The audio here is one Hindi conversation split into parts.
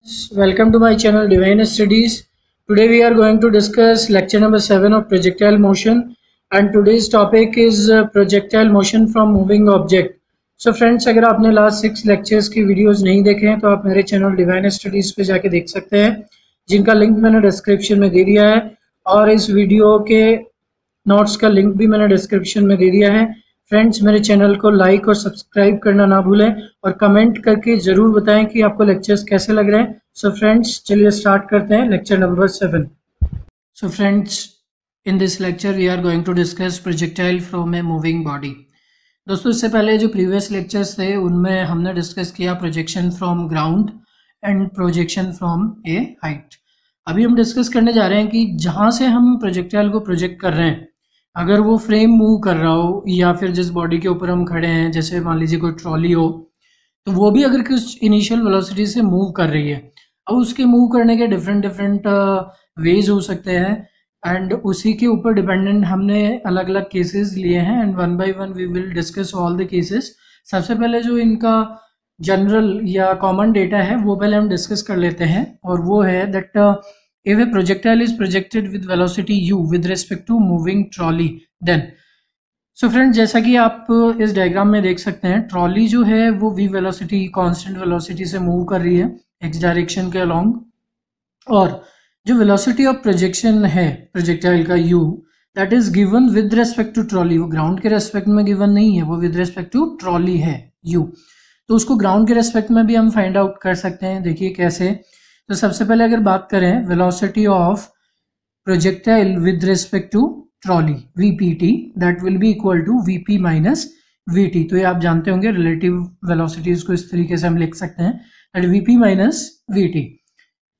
Welcome to my channel Divine Studies. Today we are going to discuss lecture number 7 of projectile motion, and today's topic is projectile motion from moving object. So friends, अगर आपने last 6 lectures की videos नहीं देखे हैं तो आप मेरे channel Divine Studies पे जाके देख सकते हैं, जिनका लिंक मैंने डिस्क्रिप्शन में दे दिया है, और इस वीडियो के नोट्स का लिंक भी मैंने डिस्क्रिप्शन में दे दिया है। फ्रेंड्स, मेरे चैनल को लाइक और सब्सक्राइब करना ना भूलें और कमेंट करके ज़रूर बताएं कि आपको लेक्चर्स कैसे लग रहे हैं। सो फ्रेंड्स, चलिए स्टार्ट करते हैं lecture number 7। So friends, in this lecture we are going to discuss projectile from a moving body. दोस्तों, इससे पहले जो प्रीवियस लेक्चर्स थे उनमें हमने डिस्कस किया projection from ground and projection from A height. अभी हम डिस्कस करने जा रहे हैं कि जहाँ से हम प्रोजेक्टाइल को प्रोजेक्ट कर रहे हैं, अगर वो फ्रेम मूव कर रहा हो या फिर जिस बॉडी के ऊपर हम खड़े हैं, जैसे मान लीजिए कोई ट्रॉली हो, तो वो भी अगर कुछ इनिशियल वेलोसिटी से मूव कर रही है, अब उसके मूव करने के डिफरेंट वेज हो सकते हैं, एंड उसी के ऊपर डिपेंडेंट हमने अलग अलग केसेस लिए हैं, and one by one we will discuss all the cases. सबसे पहले जो इनका जनरल या कॉमन डेटा है वो पहले हम डिस्कस कर लेते हैं, और वो है that if a projectile is projected with velocity u with respect to moving trolley then so friends, जैसा कि आप इस डायग्राम में देख सकते हैं, ट्रॉली जो है वो v वेलोसिटी कांस्टेंट वेलोसिटी से मूव कर रही है x डायरेक्शन के अलोंग, और जो वेलोसिटी ऑफ प्रोजेक्शन है प्रोजेक्टाइल का u that is given with respect to trolley. वो ग्राउंड के रेस्पेक्ट में गिवन नहीं है, वो विद रेस्पेक्ट टू ट्रॉली है u, तो उसको ग्राउंड के रेस्पेक्ट में भी हम फाइंड आउट कर सकते हैं। देखिए कैसे। तो सबसे पहले अगर बात करें velocity of projectile with respect to trolley VPT, that will be equal to VP minus VT. तो ये आप जानते होंगे रिलेटिव वेलोसिटीज को इस तरीके से हम लिख सकते हैं, that VP minus VT.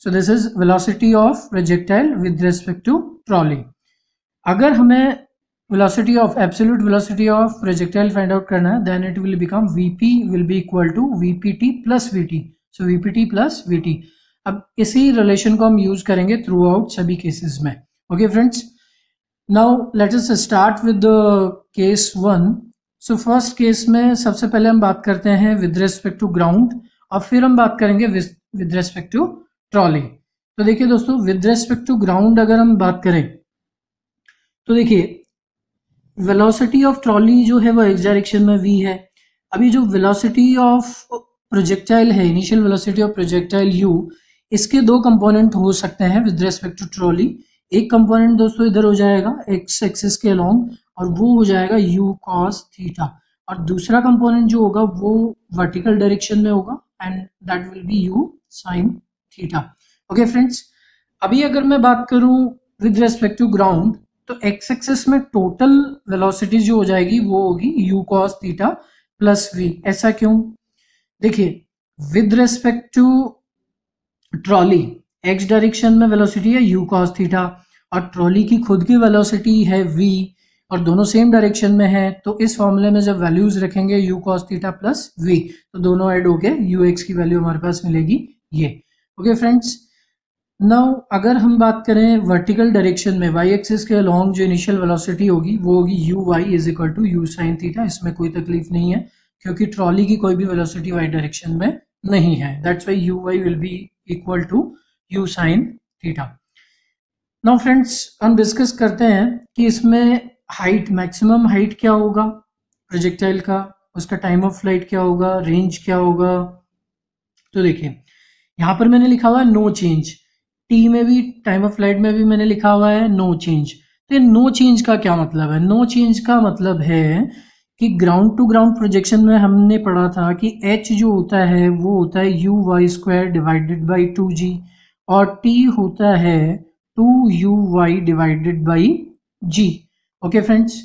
So this is velocity of projectile with respect to trolley. अगर हमें velocity of absolute velocity of projectile find out करना है, then it will become VP will be equal to VPT plus VT. So VPT plus VT. अब इसी रिलेशन को हम यूज करेंगे थ्रू आउट सभी केसेस में। Okay friends, now let us start with the case 1। So first case में सबसे पहले हम बात करते हैं विद रेस्पेक्ट टू ग्राउंड, और फिर हम बात करेंगे विद रेस्पेक्ट टू ट्रॉली। तो देखिए दोस्तों, विद रेस्पेक्ट टू ग्राउंड अगर हम बात करें तो देखिए वेलोसिटी ऑफ ट्रॉली जो है वो एक्स डायरेक्शन में v है। अभी जो वेलोसिटी ऑफ प्रोजेक्टाइल है, initial velocity of projectile u, इसके दो कंपोनेंट हो सकते हैं विद रेस्पेक्ट टू ट्रॉली। एक कंपोनेंट दोस्तों इधर हो जाएगा एक्स एक्सिस के अलोंग, और वो हो जाएगा u cos थीटा, और दूसरा कंपोनेंट जो होगा वो वर्टिकल डायरेक्शन में होगा, and that will be u sin theta. Okay friends, अभी अगर मैं बात करूं विद रेस्पेक्ट टू ग्राउंड, तो एक्स एक्सिस में टोटल वेलोसिटी जो हो जाएगी वो होगी u cos theta plus v। ऐसा क्यों? देखिए, with respect to trolley X direction में वेलोसिटी है u cos थीटा, और ट्रॉली की खुद की वेलोसिटी है v, और दोनों सेम डायरेक्शन में है, तो इस फॉर्मूले में जब वैल्यूज रखेंगे u cos theta plus v, तो दोनों ऐड होके ux की वैल्यू हमारे पास मिलेगी ये। ओके फ्रेंड्स, नाउ अगर हम बात करें वर्टिकल डायरेक्शन में y एक्सिस के अलोंग जो इनिशियल वेलोसिटी होगी वो होगी uy is equal to u sin theta. इसमें कोई तकलीफ नहीं है क्योंकि ट्रॉली की कोई भी वेलोसिटी y डायरेक्शन में नहीं है, that's why uy will be equal to u sin theta. Now friends, हम डिस्कस करते हैं कि इसमें हाइट, मैक्सिमम हाइट क्या होगा प्रोजेक्टाइल का, उसका टाइम ऑफ फ्लाइट क्या होगा, रेंज क्या होगा। तो देखिए यहाँ पर मैंने लिखा हुआ है नो चेंज, टी में भी टाइम ऑफ फ्लाइट में भी मैंने लिखा हुआ है नो चेंज। तो ये नो चेंज का क्या मतलब है? नो चेंज का मतलब है कि ग्राउंड टू ग्राउंड प्रोजेक्शन में हमने पढ़ा था कि h जो होता है वो होता है uy square divided by 2g, और t होता है 2uy divided by g। Okay friends,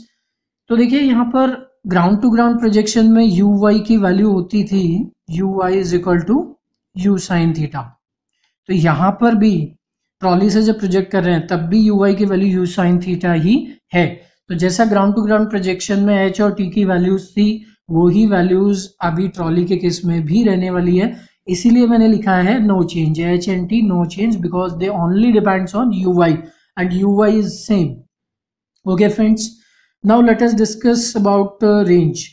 तो देखिए यहाँ पर ग्राउंड टू ग्राउंड प्रोजेक्शन में uy की वैल्यू होती थी uy is equal to u sin theta. तो यहाँ पर भी ट्रॉली से जब प्रोजेक्ट कर रहे हैं तब भी uy की वैल्यू u sin थीटा ही है। तो जैसा ग्राउंड टू ग्राउंड प्रोजेक्शन में h और t की वैल्यूज थी, वो ही वैल्यूज अभी ट्रॉली के केस में भी रहने वाली है, इसीलिए मैंने लिखा है no change, h and t no change, because they only depends on uy and uy is same. Okay friends, now let us discuss about range.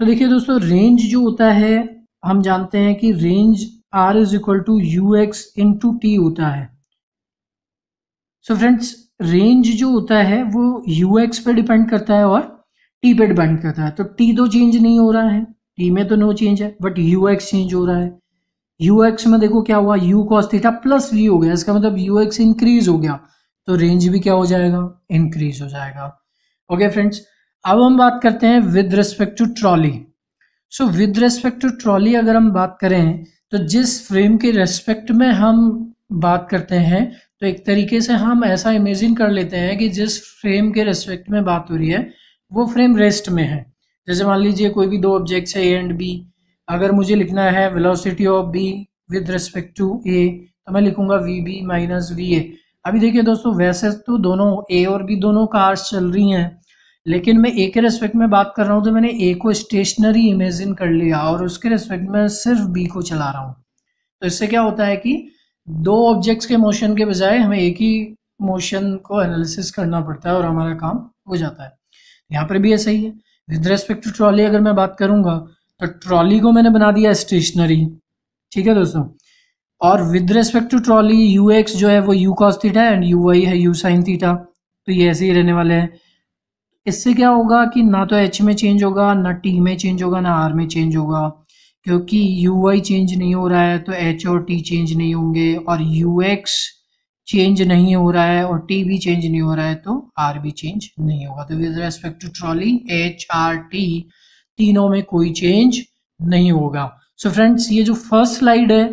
तो देखिए दोस्तों, रेंज जो होता है हम जानते हैं कि range r is equal to u x into t होता है। सो फ्रेंड्स, रेंज जो होता है वो यू एक्स पे डिपेंड करता है और टी पे डिपेंड करता है। तो टी तो चेंज नहीं हो रहा है, टी में तो नो चेंज है, बट यू एक्स चेंज हो रहा है। यू एक्स में देखो क्या हुआ, u cos theta plus v हो गया, इसका मतलब यू एक्स इंक्रीज हो गया, तो रेंज भी क्या हो जाएगा, इंक्रीज हो जाएगा। ओके फ्रेंड्स, अब हम बात करते हैं with respect to trolley. So with respect to trolley अगर हम बात करें तो जिस फ्रेम के रेस्पेक्ट में हम बात करते हैं, तो एक तरीके से हम ऐसा इमेजिन कर लेते हैं कि जिस फ्रेम के रेस्पेक्ट में बात हो रही है वो फ्रेम रेस्ट में है। जैसे मान लीजिए कोई भी दो ऑब्जेक्ट्स है ए एंड बी, अगर मुझे लिखना है velocity of B with respect to A, तो मैं लिखूंगा V B minus V A. अभी देखिए दोस्तों, वैसे तो दोनों ए और बी दोनों कार्स चल रही हैं, लेकिन मैं ए के रेस्पेक्ट में बात कर रहा हूँ तो मैंने ए को स्टेशनरी इमेजिन कर लिया और उसके रेस्पेक्ट में सिर्फ बी को चला रहा हूँ। तो इससे क्या होता है कि दो ऑब्जेक्ट्स के मोशन के बजाय हमें एक ही मोशन को एनालिसिस करना पड़ता है और हमारा काम हो जाता है। यहाँ पर भी ऐसा ही है। विद रेस्पेक्ट टू ट्रॉली अगर मैं बात करूंगा तो ट्रॉली को मैंने बना दिया स्टेशनरी, ठीक है दोस्तों, और with respect to trolley u x जो है वो u cos theta and u y है यू साइन थीटा, तो ये ऐसे ही रहने वाले हैं। इससे क्या होगा कि ना तो एच में चेंज होगा, ना टी में चेंज होगा, ना आर में चेंज होगा, क्योंकि यू वाई चेंज नहीं हो रहा है तो एच और टी चेंज नहीं होंगे, और यू एक्स चेंज नहीं हो रहा है और टी भी चेंज नहीं हो रहा है तो आर भी चेंज नहीं होगा। तो with respect to trolley h r t तीनों में कोई चेंज नहीं होगा। सो फ्रेंड्स, ये जो फर्स्ट स्लाइड है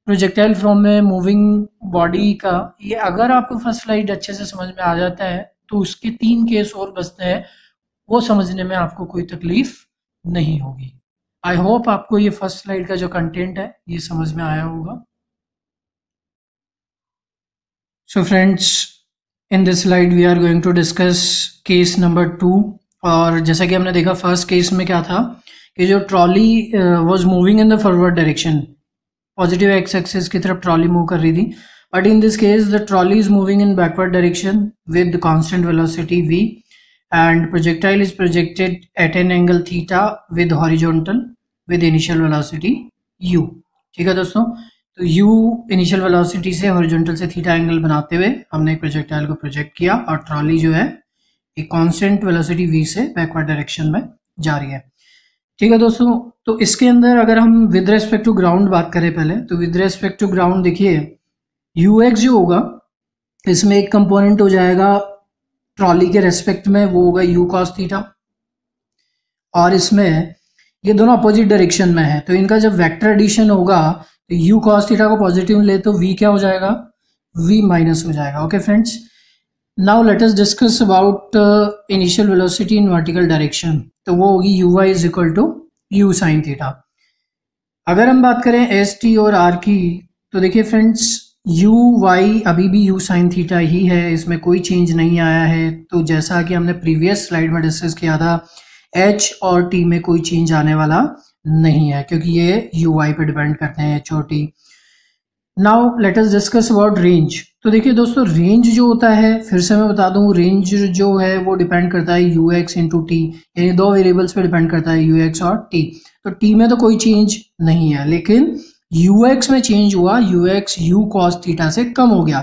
प्रोजेक्टाइल फ्रॉम में मूविंग बॉडी का, ये अगर आपको फर्स्ट स्लाइड अच्छे से समझ में आ जाता है तो उसके 3 केस और बचते हैं, वो समझने में आपको कोई तकलीफ नहीं होगी। आई होप आपको ये फर्स्ट स्लाइड का जो कंटेंट है ये समझ में आया होगा। So friends, in this slide we are going to discuss case number 2। और जैसा कि हमने देखा फर्स्ट केस में क्या था कि जो trolley was moving in the forward direction, positive x axis की तरफ ट्रॉली मूव कर रही थी, but in this case the trolley is moving in backward direction with constant velocity v and projectile is projected at an angle theta with horizontal with initial velocity u। ठीक है दोस्तों, तो u इनिशियल वेलोसिटी से हॉरिजॉन्टल से थीटा एंगल बनाते हुए हमने एक प्रोजेक्टाइल को प्रोजेक्ट किया और ट्रॉली जो है एक कांस्टेंट वेलोसिटी v से बैकवर्ड डायरेक्शन में जा रही है। ठीक है दोस्तों, तो इसके अंदर अगर हम विद रेस्पेक्ट टू ग्राउंड बात करें पहले, तो विद रेस्पेक्ट टू ग्राउंड देखिए यू एक्स जो होगा इसमें एक कंपोनेंट हो जाएगा ट्रॉली के रेस्पेक्ट में, वो होगा यू कॉस थीटा, और इसमें ये दोनों अपोजिट डायरेक्शन में है तो इनका जब वेक्टर एडिशन होगा तो यू कॉस थीटा को पॉजिटिव ले तो वी क्या हो जाएगा, वी माइनस हो जाएगा। Okay friends, now let us discuss about initial velocity in vertical direction, तो वो होगी u y is equal to u sine theta. अगर हम बात करें एस टी और आर की, तो देखिए फ्रेंड्स यू वाई अभी भी यू साइन थीटा ही है, इसमें कोई चेंज नहीं आया है। तो जैसा कि हमने प्रीवियस स्लाइड में डिस्कस किया था, एच और टी में कोई चेंज आने वाला नहीं है क्योंकि ये यू वाई पे डिपेंड करते हैं एच और T. Now let us discuss about range. तो देखिए दोस्तों, रेंज जो होता है, फिर से मैं बता दूं, रेंज जो है वो डिपेंड करता है यू एक्स इंटू टी, यानी दो वेरिएबल्स पे डिपेंड करता है यू एक्स और टी। तो टी में तो कोई चेंज नहीं है, लेकिन यू एक्स में चेंज हुआ, u x u cos theta से कम हो गया,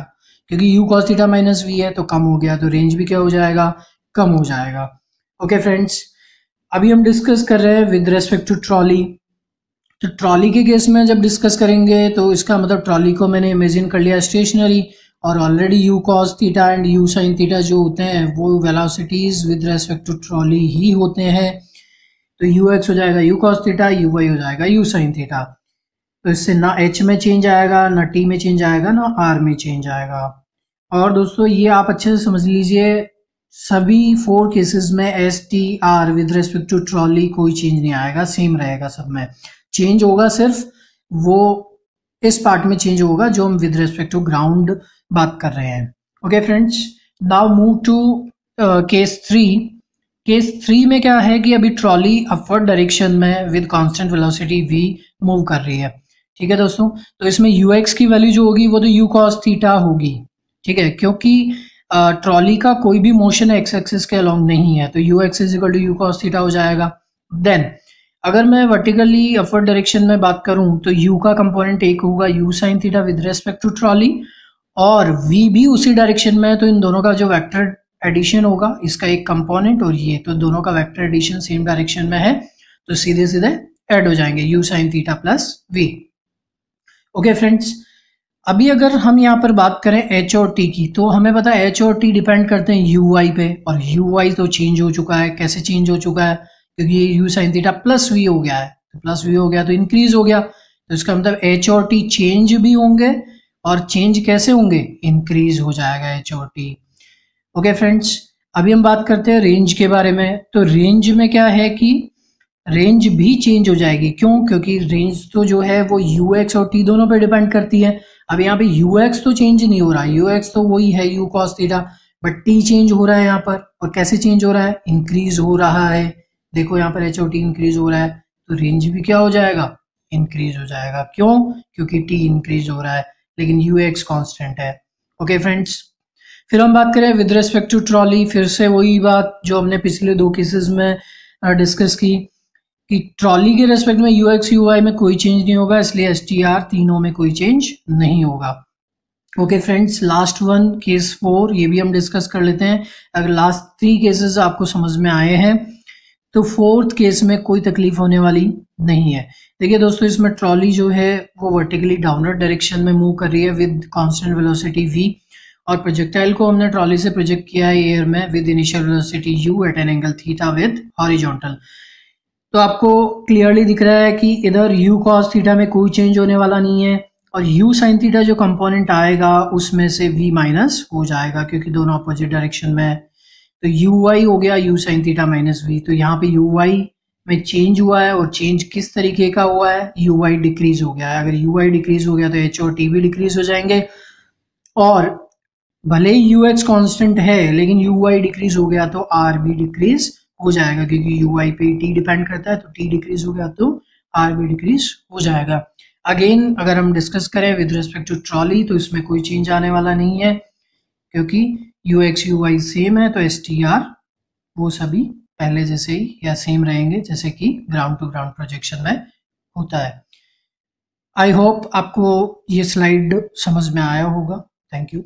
क्योंकि u cos theta minus v है तो कम हो गया, तो रेंज भी क्या हो जाएगा, कम हो जाएगा। ओके फ्रेंड्स, अभी हम डिस्कस कर रहे हैं विद रेस्पेक्ट टू ट्रॉली। तो ट्रॉली के केस में जब डिस्कस करेंगे तो इसका मतलब ट्रॉली को मैंने इमेजिन कर लिया स्टेशनरी, और already U cos theta and U sine theta जो होते हैं वो velocities with respect to trolley ही होते हैं। तो यू एक्स हो जाएगा U cos theta, U Y हो जाएगा यू साइन थीटा। तो इससे ना एच में चेंज आएगा, ना टी में चेंज आएगा, ना आर में चेंज आएगा। और दोस्तों ये आप अच्छे से समझ लीजिए, सभी 4 केसेस में s t r with respect to trolley कोई चेंज नहीं आएगा, सेम रहेगा सब में। चेंज होगा सिर्फ वो इस पार्ट में चेंज होगा जो हम विद रेस्पेक्ट टू ग्राउंड बात कर रहे हैं। Okay friends, now move to case 3। Case 3 में क्या है कि अभी ट्रॉली अपवर्ड डायरेक्शन में with constant velocity v move कर रही है। ठीक है दोस्तों, तो इसमें यू एक्स की वैल्यू जो होगी वो तो यू कॉस थीटा होगी। ठीक है, क्योंकि ट्रॉली का कोई भी मोशन एक्स एक्सिस के अलोंग नहीं है, तो you x is equal to u cos theta हो जाएगा। देन अगर मैं वर्टिकली अपवर्ड डायरेक्शन में बात करूं तो u का कंपोनेंट एक होगा u sine theta with respect to trolley, और v भी उसी डायरेक्शन में है, तो इन दोनों का जो वेक्टर एडिशन होगा इसका एक कंपोनेंट और ये, तो दोनों का वेक्टर एडिशन सेम डायरेक्शन में है, तो सीधे सीधे ऐड हो जाएंगे u sine theta plus v। Okay friends, अभी अगर हम यहाँ पर बात करें h और t की, तो हमें पता है h और t डिपेंड करते हैं ui पे, और ui तो चेंज हो चुका है। कैसे चेंज हो चुका है? क्योंकि ये u sine theta plus v हो गया है, तो प्लस v हो गया तो इंक्रीज हो गया, तो इसका मतलब h और t चेंज भी होंगे, और चेंज कैसे होंगे? इंक्रीज हो जाएगा h और t। ओके फ्रेंड्स, अभी हम बात करते हैं रेंज के बारे में। तो रेंज में क्या है कि रेंज भी चेंज हो जाएगी। क्यों? क्योंकि रेंज तो जो है वो ux और t दोनों पे डिपेंड करती है। अब यहाँ पे ux तो चेंज नहीं हो रहा, ux तो वही है u cos theta, but t change हो रहा है यहाँ पर। और कैसे चेंज हो रहा है? इंक्रीज हो रहा है। देखो यहाँ पर h और t इंक्रीज हो रहा है, तो रेंज भी क्या हो जाएगा? इंक्रीज हो जाएगा। क्यों? क्योंकि t इंक्रीज हो रहा है, लेकिन ux कांस्टेंट है। ओके फ्रेंड्स, फिर हम बात करें विद रिस्पेक्ट टू ट्रॉली। फिर से वही बात जो हमने पिछले दो केसेस में डिस्कस की, कि ट्रॉली के रेस्पेक्ट में ux ui में कोई चेंज नहीं होगा, इसलिए str तीनों में कोई चेंज नहीं होगा। Okay friends, last one case 4, ये भी हम डिस्कस कर लेते हैं। अगर लास्ट 3 केसेस आपको समझ में आए हैं तो 4th केस में कोई तकलीफ होने वाली नहीं है। देखिए दोस्तों, इसमें ट्रॉली जो है वो वर्टिकली डाउनवर्ड डायरेक्शन में मूव कर रही है विद कांस्टेंट वेलोसिटी v, और प्रोजेक्टाइल को हमने ट्रॉली से प्रोजेक्ट किया है एयर में with initial velocity u at an angle theta with horizontal. तो आपको क्लियरली दिख रहा है कि इधर u cos थीटा में कोई चेंज होने वाला नहीं है, और u sin थीटा जो कंपोनेंट आएगा उसमें से v माइनस हो जाएगा, क्योंकि दोनों अपोजिट डायरेक्शन में है। तो ui हो गया u sin theta minus v, तो यहाँ पे ui में चेंज हुआ है, और चेंज किस तरीके का हुआ है? ui डिक्रीज हो गया है। अगर ui डिक्रीज हो गया तो h और t भी डिक्रीज हो जाएंगे, और भले ही ux कांस्टेंट है लेकिन ui डिक्रीज हो गया तो r भी डिक्रीज हो जाएगा, क्योंकि ui पे t डिपेंड करता है, तो t डिक्रीज हो गया तो r भी डिक्रीज हो जाएगा। अगेन अगर हम डिस्कस करें विद रिस्पेक्ट टू ट्रॉली, तो इसमें कोई चेंज आने वाला नहीं है, क्योंकि ux ui सेम है, तो str वो सभी पहले जैसे ही या सेम रहेंगे जैसे कि ग्राउंड टू ग्राउंड प्रोजेक्शन में होता है। आई होप आपको ये स्लाइड समझ में आया होगा। Thank you.